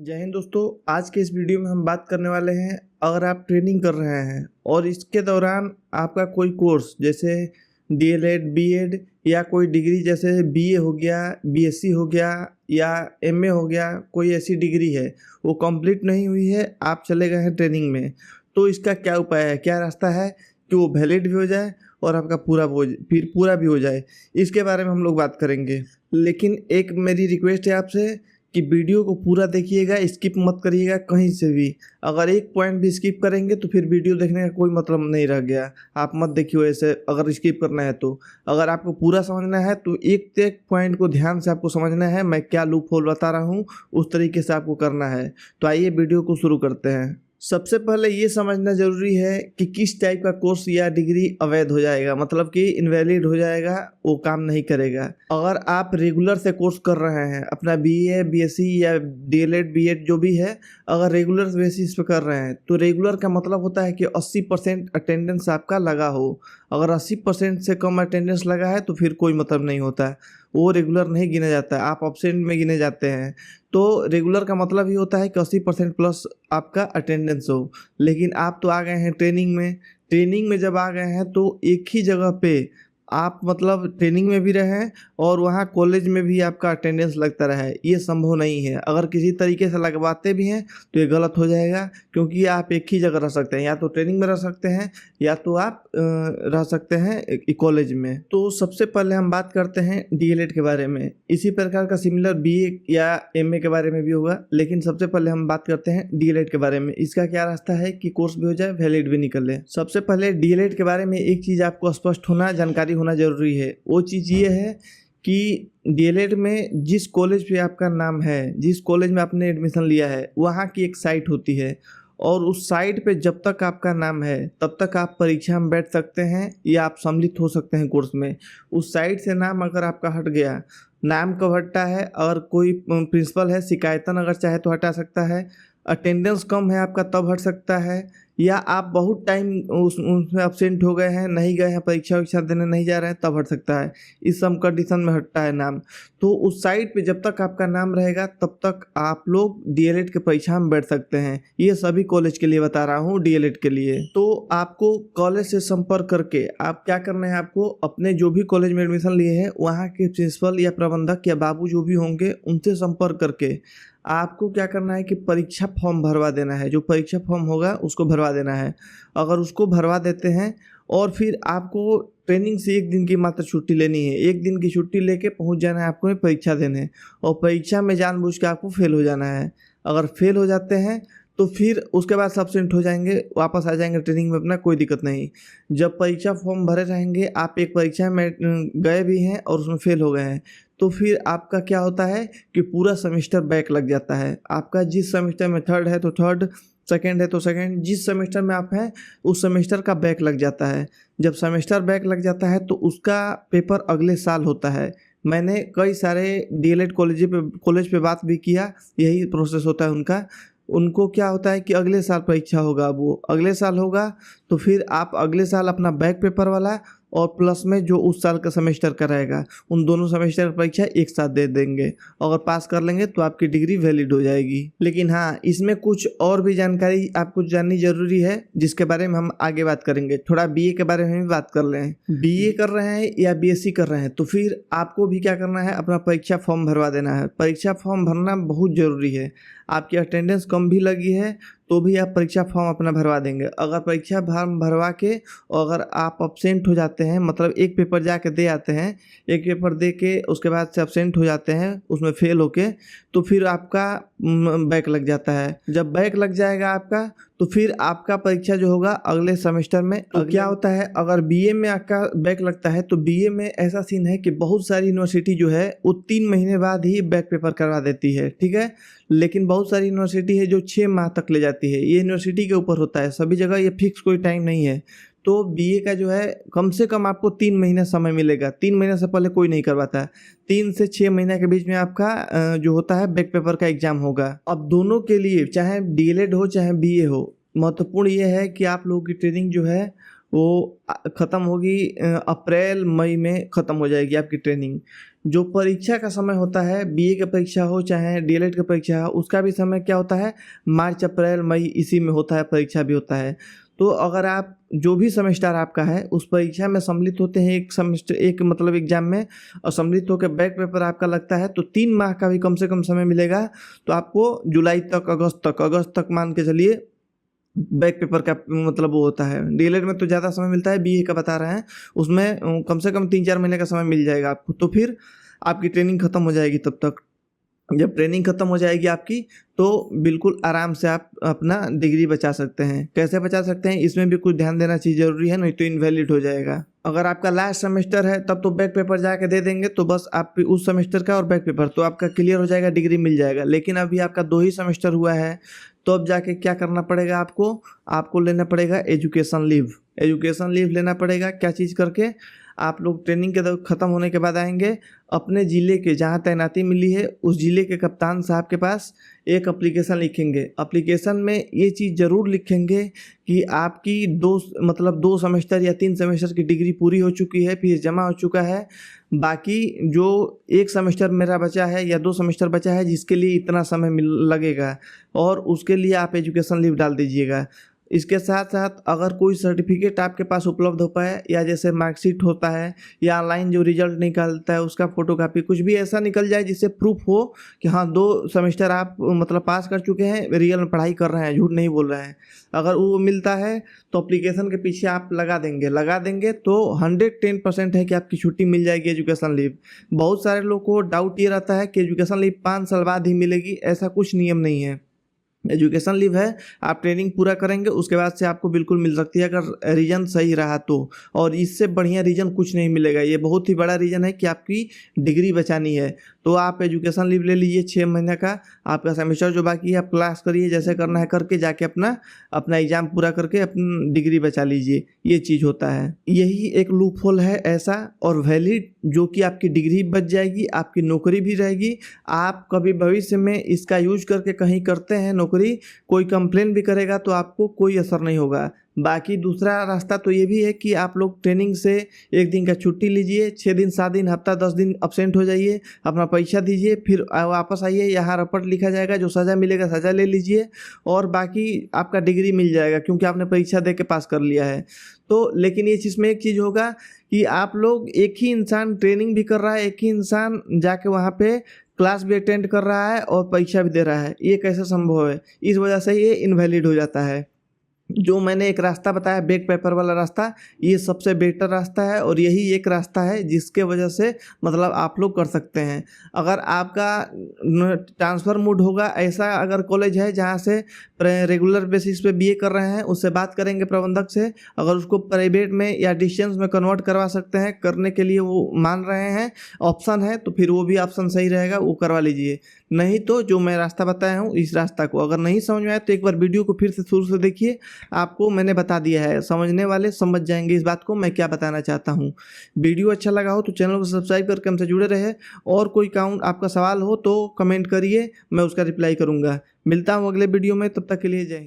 जय हिंद दोस्तों। आज के इस वीडियो में हम बात करने वाले हैं, अगर आप ट्रेनिंग कर रहे हैं और इसके दौरान आपका कोई कोर्स जैसे डीएलएड, बीएड या कोई डिग्री जैसे बीए हो गया, बीएससी हो गया या एमए हो गया, कोई ऐसी डिग्री है वो कंप्लीट नहीं हुई है, आप चले गए हैं ट्रेनिंग में, तो इसका क्या उपाय है, क्या रास्ता है कि वो वैलिड भी हो जाए और आपका पूरा भी हो जाए, इसके बारे में हम लोग बात करेंगे। लेकिन एक मेरी रिक्वेस्ट है आपसे कि वीडियो को पूरा देखिएगा, स्किप मत करिएगा कहीं से भी। अगर एक पॉइंट भी स्किप करेंगे तो फिर वीडियो देखने का कोई मतलब नहीं रह गया। आप मत देखिए ऐसे, अगर स्किप करना है तो। अगर आपको पूरा समझना है तो एक एक पॉइंट को ध्यान से आपको समझना है। मैं क्या लूप होल बता रहा हूँ उस तरीके से आपको करना है। तो आइए वीडियो को शुरू करते हैं। सबसे पहले ये समझना ज़रूरी है कि किस टाइप का कोर्स या डिग्री अवैध हो जाएगा, मतलब कि इनवैलिड हो जाएगा, वो काम नहीं करेगा। अगर आप रेगुलर से कोर्स कर रहे हैं, अपना बीए, बीएससी या डीएलएड, बीएड जो भी है, अगर रेगुलर बेसिस पे कर रहे हैं तो रेगुलर का मतलब होता है कि 80% अटेंडेंस आपका लगा हो। अगर 80% से कम अटेंडेंस लगा है तो फिर कोई मतलब नहीं होता है, वो रेगुलर नहीं गिना जाता है, आप एब्सेंट में गिने जाते हैं। तो रेगुलर का मतलब ये होता है कि 80% प्लस आपका अटेंडेंस हो। लेकिन आप तो आ गए हैं ट्रेनिंग में जब आ गए हैं तो एक ही जगह पे आप मतलब ट्रेनिंग में भी रहें और वहाँ कॉलेज में भी आपका अटेंडेंस लगता रहे, ये संभव नहीं है। अगर किसी तरीके से लगवाते भी हैं तो ये गलत हो जाएगा, क्योंकि आप एक ही जगह रह सकते हैं, या तो ट्रेनिंग में रह सकते हैं या तो आप रह सकते हैं कॉलेज में। तो सबसे पहले हम बात करते हैं डीएलएड के बारे में। इसी प्रकार का सिमिलर बीए या एमए के बारे में भी होगा, लेकिन सबसे पहले हम बात करते हैं डीएलएड के बारे में। इसका क्या रास्ता है कि कोर्स भी हो जाए, वैलिड भी निकले। सबसे पहले डीएलएड के बारे में एक चीज़ आपको स्पष्ट होना, जानकारी होना जरूरी है। वो चीज़ ये है कि डीएलएड में जिस कॉलेज पे आपका नाम है, जिस कॉलेज में आपने एडमिशन लिया है, वहाँ की एक साइट होती है और उस साइट पे जब तक आपका नाम है तब तक आप परीक्षा में बैठ सकते हैं या आप सम्मिलित हो सकते हैं कोर्स में। उस साइट से नाम अगर आपका हट गया, नाम कब हटता है, अगर कोई प्रिंसिपल है शिकायतन अगर चाहे तो हटा सकता है, अटेंडेंस कम है आपका तब हट सकता है, या आप बहुत टाइम उसमें अब्सेंट हो गए हैं, नहीं गए हैं, परीक्षा देने नहीं जा रहे हैं, तब हट सकता है। इस सब कंडीशन में हटता है नाम। तो उस साइट पे जब तक आपका नाम रहेगा तब तक आप लोग डीएलएड के परीक्षा में बैठ सकते हैं। ये सभी कॉलेज के लिए बता रहा हूँ, डीएलएड के लिए। तो आपको कॉलेज से संपर्क करके आप क्या करना है, आपको अपने जो भी कॉलेज में एडमिशन लिए हैं वहाँ के प्रिंसिपल या प्रबंधक या बाबू जो भी होंगे उनसे संपर्क करके आपको क्या करना है कि परीक्षा फॉर्म भरवा देना है। जो परीक्षा फॉर्म होगा उसको भरवा देना है। अगर उसको भरवा देते हैं और फिर आपको ट्रेनिंग से एक दिन की मात्र छुट्टी लेनी है, एक दिन की छुट्टी लेके पहुंच जाना है आपको परीक्षा देने, और परीक्षा में जानबूझ के आपको फेल हो जाना है। अगर फेल हो जाते हैं तो फिर उसके बाद सब्सेंट हो जाएंगे, वापस आ जाएंगे ट्रेनिंग में अपना, कोई दिक्कत नहीं। जब परीक्षा फॉर्म भरे रहेंगे, आप एक परीक्षा में गए भी हैं और उसमें फेल हो गए हैं, तो फिर आपका क्या होता है कि पूरा सेमेस्टर बैक लग जाता है। आपका जिस सेमेस्टर में थर्ड है तो थर्ड, सेकंड है तो सेकंड, जिस सेमेस्टर में आप हैं उस सेमेस्टर का बैक लग जाता है। जब सेमेस्टर बैक लग जाता है तो उसका पेपर अगले साल होता है। मैंने कई सारे डीएलएड कॉलेज पे बात भी किया, यही प्रोसेस होता है उनका। उनको क्या होता है कि अगले साल परीक्षा होगा, वो अगले साल होगा तो फिर आप अगले साल अपना बैक पेपर वाला और प्लस में जो उस साल का सेमेस्टर का रहेगा, उन दोनों सेमेस्टर की परीक्षा एक साथ दे देंगे। अगर पास कर लेंगे तो आपकी डिग्री वैलिड हो जाएगी। लेकिन हाँ, इसमें कुछ और भी जानकारी आपको जाननी जरूरी है, जिसके बारे में हम आगे बात करेंगे। थोड़ा बीए के बारे में भी बात कर लें। बीए कर रहे हैं या बीएससी कर रहे हैं तो फिर आपको भी क्या करना है, अपना परीक्षा फॉर्म भरवा देना है। परीक्षा फॉर्म भरना बहुत ज़रूरी है। आपकी अटेंडेंस कम भी लगी है तो भी आप परीक्षा फॉर्म अपना भरवा देंगे। अगर परीक्षा फॉर्म भरवा के और अगर आप अब्सेंट हो जाते हैं, मतलब एक पेपर जाके दे आते हैं, एक पेपर दे के उसके बाद से अब्सेंट हो जाते हैं उसमें फेल होके, तो फिर आपका बैक लग जाता है। जब बैक लग जाएगा आपका तो फिर आपका परीक्षा जो होगा अगले सेमेस्टर में। तो क्या होता है, अगर बीए में आपका बैक लगता है तो बीए में ऐसा सीन है कि बहुत सारी यूनिवर्सिटी जो है वो 3 महीने बाद ही बैक पेपर करवा देती है, ठीक है। लेकिन बहुत सारी यूनिवर्सिटी है जो 6 माह तक ले जाती है। ये यूनिवर्सिटी के ऊपर होता है, सभी जगह ये फिक्स कोई टाइम नहीं है। तो बीए का जो है कम से कम आपको 3 महीने समय मिलेगा। 3 महीने से पहले कोई नहीं करवाता है। 3 से 6 महीने के बीच में आपका जो होता है बैक पेपर का एग्जाम होगा। अब दोनों के लिए, चाहे डीएलएड हो चाहे बीए हो, महत्वपूर्ण ये है कि आप लोगों की ट्रेनिंग जो है वो ख़त्म होगी अप्रैल मई में ख़त्म हो जाएगी आपकी ट्रेनिंग। जो परीक्षा का समय होता है, बीए की परीक्षा हो चाहे डीएलएड की परीक्षा हो, उसका भी समय क्या होता है, मार्च अप्रैल मई इसी में होता है, परीक्षा भी होता है। तो अगर आप जो भी सेमेस्टर आपका है उस परीक्षा में सम्मिलित होते हैं, एक सेमेस्टर एक मतलब एग्जाम में, और सम्मिलित होकर बैक पेपर आपका लगता है, तो 3 माह का भी कम से कम समय मिलेगा। तो आपको जुलाई तक अगस्त तक मान के चलिए बैक पेपर का मतलब वो होता है। डीएलएड में तो ज़्यादा समय मिलता है, बीए का बता रहे हैं, उसमें कम से कम 3-4 महीने का समय मिल जाएगा आपको। तो फिर आपकी ट्रेनिंग ख़त्म हो जाएगी तब तक। जब ट्रेनिंग ख़त्म हो जाएगी आपकी, तो बिल्कुल आराम से आप अपना डिग्री बचा सकते हैं। कैसे बचा सकते हैं, इसमें भी कुछ ध्यान देना चीज़ ज़रूरी है, नहीं तो इनवैलिड हो जाएगा। अगर आपका लास्ट सेमेस्टर है तब तो बैक पेपर जाके दे देंगे, तो बस आप उस सेमेस्टर का और बैक पेपर तो आपका क्लियर हो जाएगा, डिग्री मिल जाएगा। लेकिन अभी आपका 2 ही सेमेस्टर हुआ है, तो अब जाके क्या करना पड़ेगा आपको लेना पड़ेगा एजुकेशन लीव। एजुकेशन लीव लेना पड़ेगा, क्या चीज़ करके, आप लोग ट्रेनिंग के ख़त्म होने के बाद आएंगे, अपने ज़िले के जहाँ तैनाती मिली है उस ज़िले के कप्तान साहब के पास एक एप्लीकेशन लिखेंगे। एप्लीकेशन में ये चीज़ ज़रूर लिखेंगे कि आपकी 2 सेमेस्टर या 3 सेमेस्टर की डिग्री पूरी हो चुकी है, फीस जमा हो चुका है, बाकी जो 1 सेमेस्टर मेरा बचा है या 2 सेमेस्टर बचा है जिसके लिए इतना समय लगेगा, और उसके लिए आप एजुकेशन लीव डाल दीजिएगा। इसके साथ साथ अगर कोई सर्टिफिकेट आपके पास उपलब्ध हो पाए, या जैसे मार्कशीट होता है, या ऑनलाइन जो रिजल्ट निकलता है उसका फोटोकॉपी, कुछ भी ऐसा निकल जाए जिससे प्रूफ हो कि हाँ 2 सेमेस्टर आप मतलब पास कर चुके हैं, रियल में पढ़ाई कर रहे हैं, झूठ नहीं बोल रहे हैं, अगर वो मिलता है तो एप्लीकेशन के पीछे आप लगा देंगे तो 110% है कि आपकी छुट्टी मिल जाएगी एजुकेशन लीव। बहुत सारे लोगों को डाउट ये रहता है कि एजुकेशन लीव 5 साल बाद ही मिलेगी, ऐसा कुछ नियम नहीं है। एजुकेशन लीव है, आप ट्रेनिंग पूरा करेंगे उसके बाद से आपको बिल्कुल मिल सकती है, अगर रीज़न सही रहा तो। और इससे बढ़िया रीज़न कुछ नहीं मिलेगा, ये बहुत ही बड़ा रीज़न है कि आपकी डिग्री बचानी है। तो आप एजुकेशन लीव ले लीजिए 6 महीने का, आपका सेमेस्टर जो बाकी है आप क्लास करिए, जैसे करना है करके जाके अपना एग्ज़ाम पूरा करके अपनी डिग्री बचा लीजिए। ये चीज़ होता है, यही एक लूप होल है ऐसा और वैलिड, जो कि आपकी डिग्री बच जाएगी, आपकी नौकरी भी रहेगी। आप कभी भविष्य में इसका यूज करके कहीं करते हैं नौकरी, कोई कंप्लेन भी करेगा तो आपको कोई असर नहीं होगा। बाकी दूसरा रास्ता तो ये भी है कि आप लोग ट्रेनिंग से 1 दिन का छुट्टी लीजिए, 6 दिन 7 दिन हफ्ता 10 दिन अब्सेंट हो जाइए, अपना परीक्षा दीजिए, फिर वापस आइए, यहाँ रपट लिखा जाएगा, जो सज़ा मिलेगा सज़ा ले लीजिए, और बाकी आपका डिग्री मिल जाएगा क्योंकि आपने परीक्षा दे के पास कर लिया है। तो लेकिन ये चीज़ में एक चीज़ होगा कि आप लोग, एक ही इंसान ट्रेनिंग भी कर रहा है, एक ही इंसान जाके वहाँ पे क्लास भी अटेंड कर रहा है और परीक्षा भी दे रहा है, ये कैसे संभव है? इस वजह से ये इनवैलिड हो जाता है। जो मैंने एक रास्ता बताया बैक पेपर वाला रास्ता, ये सबसे बेटर रास्ता है, और यही एक रास्ता है जिसके वजह से मतलब आप लोग कर सकते हैं। अगर आपका ट्रांसफ़र मूड होगा, ऐसा अगर कॉलेज है जहाँ से रेगुलर बेसिस पे बीए कर रहे हैं, उससे बात करेंगे प्रबंधक से, अगर उसको प्राइवेट में या डिस्टेंस में कन्वर्ट करवा सकते हैं, करने के लिए वो मान रहे हैं, ऑप्शन है, तो फिर वो भी ऑप्शन सही रहेगा, वो करवा लीजिए। नहीं तो जो मैं रास्ता बताया हूँ, इस रास्ता को अगर नहीं समझ में आया तो एक बार वीडियो को फिर से शुरू से देखिए, आपको मैंने बता दिया है, समझने वाले समझ जाएंगे इस बात को मैं क्या बताना चाहता हूँ। वीडियो अच्छा लगा हो तो चैनल को सब्सक्राइब करके हमसे जुड़े रहे, और कोई आपका सवाल हो तो कमेंट करिए, मैं उसका रिप्लाई करूँगा। मिलता हूँ अगले वीडियो में, तब तक के लिए जय हिंद।